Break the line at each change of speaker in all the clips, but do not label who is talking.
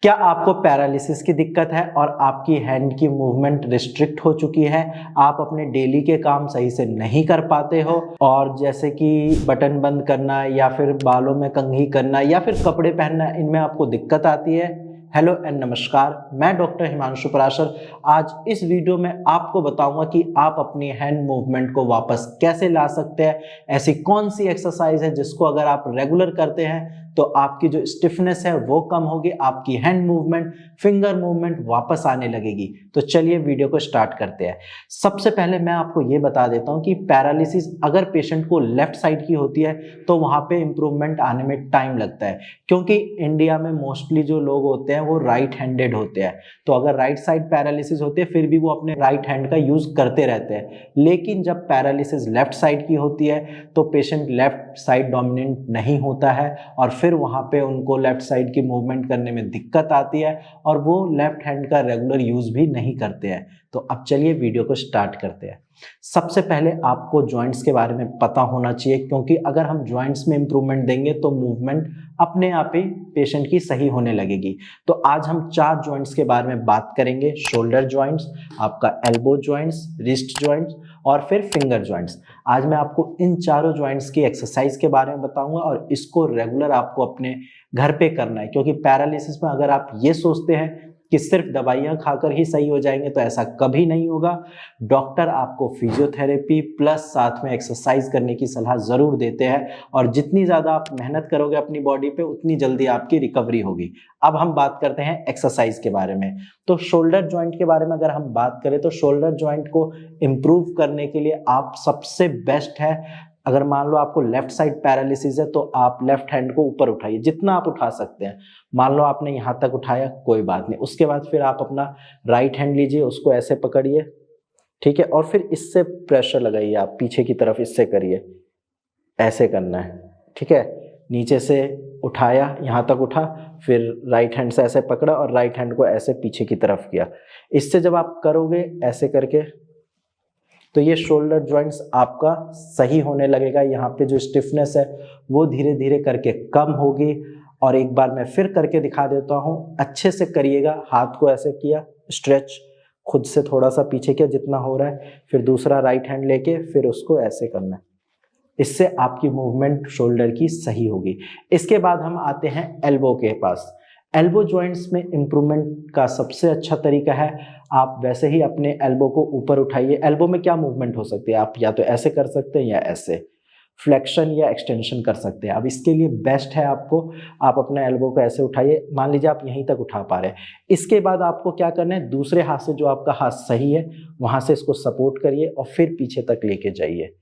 क्या आपको पैरालिसिस की दिक्कत है और आपकी हैंड की मूवमेंट रिस्ट्रिक्ट हो चुकी है, आप अपने डेली के काम सही से नहीं कर पाते हो और जैसे कि बटन बंद करना या फिर बालों में कंघी करना या फिर कपड़े पहनना, इनमें आपको दिक्कत आती है? हेलो एंड नमस्कार, मैं डॉक्टर हिमांशु पराशर। आज इस वीडियो में आपको बताऊंगा कि आप अपनी हैंड मूवमेंट को वापस कैसे ला सकते हैं। ऐसी कौन सी एक्सरसाइज है जिसको अगर आप रेगुलर करते हैं तो आपकी जो स्टिफनेस है वो कम होगी, आपकी हैंड मूवमेंट, फिंगर मूवमेंट वापस आने लगेगी। तो चलिए वीडियो को स्टार्ट करते हैं। सबसे पहले मैं आपको ये बता देता हूँ कि पैरालिसिस अगर पेशेंट को लेफ्ट साइड की होती है तो वहाँ पे इम्प्रूवमेंट आने में टाइम लगता है, क्योंकि इंडिया में मोस्टली जो लोग होते हैं वो राइट हैंडेड होते हैं। तो अगर राइट साइड पैरालिसिस होती है फिर भी वो अपने राइट हैंड का यूज करते रहते हैं, लेकिन जब पैरालिसिस लेफ्ट साइड की होती है तो पेशेंट लेफ्ट साइड डोमिनेंट नहीं होता है और फिर वहाँ पे उनको लेफ्ट साइड की मूवमेंट करने में दिक्कत आती है और वो लेफ्ट हैंड का रेगुलर यूज भी नहीं करते हैं। तो अब चलिए वीडियो को स्टार्ट करते हैं। सबसे पहले आपको जॉइंट्स के बारे में पता होना चाहिए, क्योंकि अगर हम जॉइंट्स में इंप्रूवमेंट देंगे तो मूवमेंट अपने आप ही पेशेंट की सही होने लगेगी। तो आज हम 4 जॉइंट्स के बारे में बात करेंगे: शोल्डर जॉइंट्स, आपका एल्बो जॉइंट्स, रिस्ट जॉइंट्स और फिर फिंगर जॉइंट्स। आज मैं आपको इन चारों जॉइंट्स की एक्सरसाइज के बारे में बताऊंगा और इसको रेगुलर आपको अपने घर पे करना है, क्योंकि पैरालिसिस में अगर आप ये सोचते हैं कि सिर्फ दवाइयां खाकर ही सही हो जाएंगे तो ऐसा कभी नहीं होगा। डॉक्टर आपको फिजियोथेरेपी प्लस साथ में एक्सरसाइज करने की सलाह जरूर देते हैं और जितनी ज्यादा आप मेहनत करोगे अपनी बॉडी पे उतनी जल्दी आपकी रिकवरी होगी। अब हम बात करते हैं एक्सरसाइज के बारे में। तो शोल्डर जॉइंट के बारे में अगर हम बात करें तो शोल्डर जॉइंट को इम्प्रूव करने के लिए आप सबसे बेस्ट है, अगर मान लो आपको लेफ्ट साइड पैरालिसिस है तो आप लेफ्ट हैंड को ऊपर उठाइए जितना आप उठा सकते हैं। मान लो आपने यहाँ तक उठाया, कोई बात नहीं, उसके बाद फिर आप अपना राइट हैंड लीजिए, उसको ऐसे पकड़िए, ठीक है, और फिर इससे प्रेशर लगाइए, आप पीछे की तरफ इससे करिए, ऐसे करना है, ठीक है। नीचे से उठाया, यहाँ तक उठा, फिर राइट हैंड से ऐसे पकड़ा और राइट हैंड को ऐसे पीछे की तरफ किया। इससे जब आप करोगे ऐसे करके तो ये शोल्डर जॉइंट्स आपका सही होने लगेगा। यहाँ पे जो स्टिफनेस है वो धीरे धीरे करके कम होगी। और एक बार मैं फिर करके दिखा देता हूँ, अच्छे से करिएगा। हाथ को ऐसे किया, स्ट्रेच खुद से थोड़ा सा पीछे किया जितना हो रहा है, फिर दूसरा राइट हैंड लेके फिर उसको ऐसे करना है। इससे आपकी मूवमेंट शोल्डर की सही होगी। इसके बाद हम आते हैं एल्बो के पास। एल्बो जॉइंट्स में इंप्रूवमेंट का सबसे अच्छा तरीका है, आप वैसे ही अपने एल्बो को ऊपर उठाइए। एल्बो में क्या मूवमेंट हो सकती है, आप या तो ऐसे कर सकते हैं या ऐसे, फ्लेक्शन या एक्सटेंशन कर सकते हैं। अब इसके लिए बेस्ट है आपको, आप अपने एल्बो को ऐसे उठाइए, मान लीजिए आप यहीं तक उठा पा रहे हैं। इसके बाद आपको क्या करना है, दूसरे हाथ से जो आपका हाथ सही है वहां से इसको सपोर्ट करिए और फिर पीछे तक लेके जाइए,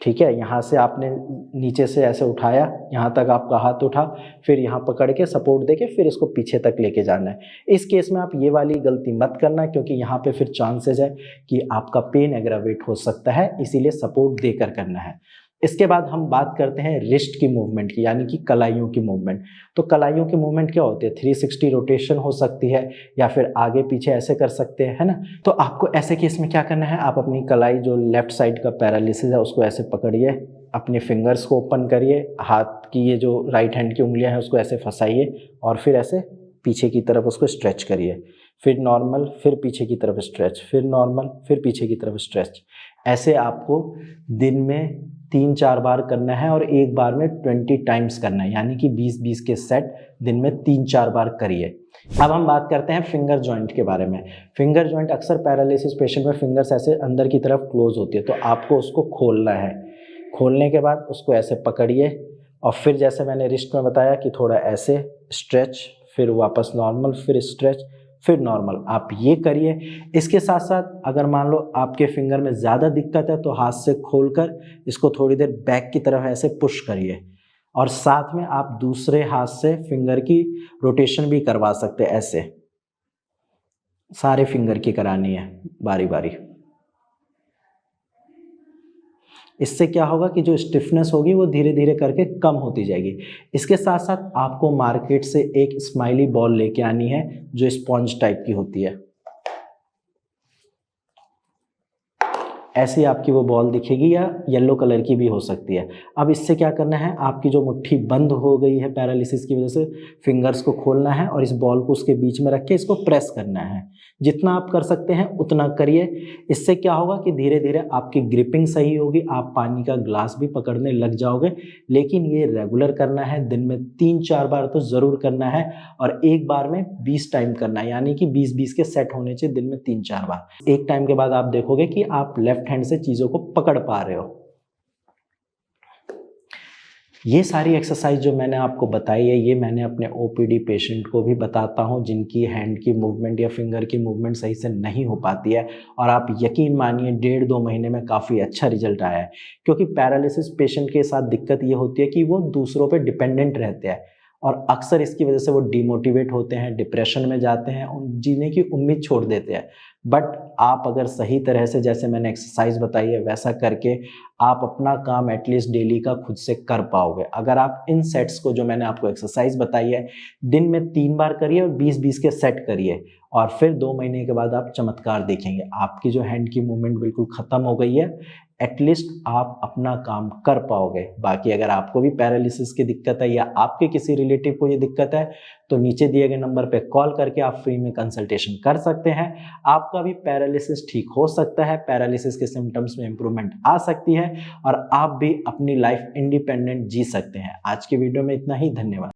ठीक है। यहाँ से आपने नीचे से ऐसे उठाया, यहाँ तक आपका हाथ उठा, फिर यहाँ पकड़ के सपोर्ट देके फिर इसको पीछे तक लेके जाना है। इस केस में आप ये वाली गलती मत करना, क्योंकि यहाँ पे फिर चांसेस है कि आपका पेन एग्रावेट हो सकता है, इसीलिए सपोर्ट देकर करना है। इसके बाद हम बात करते हैं रिस्ट की मूवमेंट की, यानी कि कलाइयों की मूवमेंट। तो कलाइयों की मूवमेंट क्या होती है, 360 रोटेशन हो सकती है या फिर आगे पीछे ऐसे कर सकते हैं, है ना। तो आपको ऐसे केस में क्या करना है, आप अपनी कलाई जो लेफ्ट साइड का पैरालिसिस है उसको ऐसे पकड़िए, अपने फिंगर्स को ओपन करिए, हाथ की ये जो राइट हैंड की उंगलियां हैं उसको ऐसे फंसाइए और फिर ऐसे पीछे की तरफ उसको स्ट्रेच करिए, फिर नॉर्मल, फिर पीछे की तरफ स्ट्रेच, फिर नॉर्मल, फिर पीछे की तरफ स्ट्रेच। ऐसे आपको दिन में 3-4 बार करना है और एक बार में 20 टाइम्स करना है, यानी कि 20-20 के सेट दिन में 3-4 बार करिए। अब हम बात करते हैं फिंगर जॉइंट के बारे में। फिंगर जॉइंट अक्सर पैरालिसिस पेशेंट में फिंगर्स ऐसे अंदर की तरफ क्लोज होती है, तो आपको उसको खोलना है। खोलने के बाद उसको ऐसे पकड़िए और फिर जैसे मैंने रिस्ट में बताया कि थोड़ा ऐसे स्ट्रेच, फिर वापस नॉर्मल, फिर स्ट्रेच, फिर नॉर्मल, आप ये करिए। इसके साथ साथ अगर मान लो आपके फिंगर में ज़्यादा दिक्कत है तो हाथ से खोलकर इसको थोड़ी देर बैक की तरफ ऐसे पुश करिए और साथ में आप दूसरे हाथ से फिंगर की रोटेशन भी करवा सकते हैं। ऐसे सारे फिंगर की करानी है बारी बारी। इससे क्या होगा कि जो स्टिफनेस होगी वो धीरे धीरे करके कम होती जाएगी। इसके साथ साथ आपको मार्केट से एक स्माइली बॉल लेके आनी है जो स्पॉन्ज टाइप की होती है। ऐसी आपकी वो बॉल दिखेगी या येलो कलर की भी हो सकती है। अब इससे क्या करना है, आपकी जो मुट्ठी बंद हो गई है पैरालिसिस की वजह से, फिंगर्स को खोलना है और इस बॉल को उसके बीच में रख के इसको प्रेस करना है। जितना आप कर सकते हैं उतना करिए। इससे क्या होगा कि धीरे धीरे आपकी ग्रिपिंग सही होगी, आप पानी का ग्लास भी पकड़ने लग जाओगे। लेकिन ये रेगुलर करना है, दिन में 3-4 बार तो ज़रूर करना है और एक बार में 20 टाइम करना है, यानी कि 20-20 के सेट होने चाहिए दिन में 3-4 बार। एक टाइम के बाद आप देखोगे कि आप लेफ्ट हैंड से चीज़ों को पकड़ पा रहे हो। ये सारी एक्सरसाइज जो मैंने आपको बताई है, ये मैंने अपने ओपीडी पेशेंट को भी बताता हूँ जिनकी हैंड की मूवमेंट या फिंगर की मूवमेंट सही से नहीं हो पाती है, और आप यकीन मानिए 1.5-2 महीने में काफ़ी अच्छा रिजल्ट आया है। क्योंकि पैरालिसिस पेशेंट के साथ दिक्कत ये होती है कि वो दूसरों पे डिपेंडेंट रहते हैं और अक्सर इसकी वजह से वो डिमोटिवेट होते हैं, डिप्रेशन में जाते हैं, जीने की उम्मीद छोड़ देते हैं। बट आप अगर सही तरह से, जैसे मैंने एक्सरसाइज बताई है, वैसा करके आप अपना काम एटलीस्ट डेली का खुद से कर पाओगे। अगर आप इन सेट्स को, जो मैंने आपको एक्सरसाइज बताई है, दिन में 3 बार करिए और 20-20 के सेट करिए, और फिर 2 महीने के बाद आप चमत्कार देखेंगे। आपकी जो हैंड की मूवमेंट बिल्कुल ख़त्म हो गई है, एटलीस्ट आप अपना काम कर पाओगे। बाकी अगर आपको भी पैरालिसिस की दिक्कत है या आपके किसी रिलेटिव को ये दिक्कत है, तो नीचे दिए गए नंबर पे कॉल करके आप फ्री में कंसल्टेशन कर सकते हैं। आपका भी पैरालिसिस ठीक हो सकता है, पैरालिसिस के सिम्टम्स में इंप्रूवमेंट आ सकती है और आप भी अपनी लाइफ इंडिपेंडेंट जी सकते हैं। आज की वीडियो में इतना ही, धन्यवाद।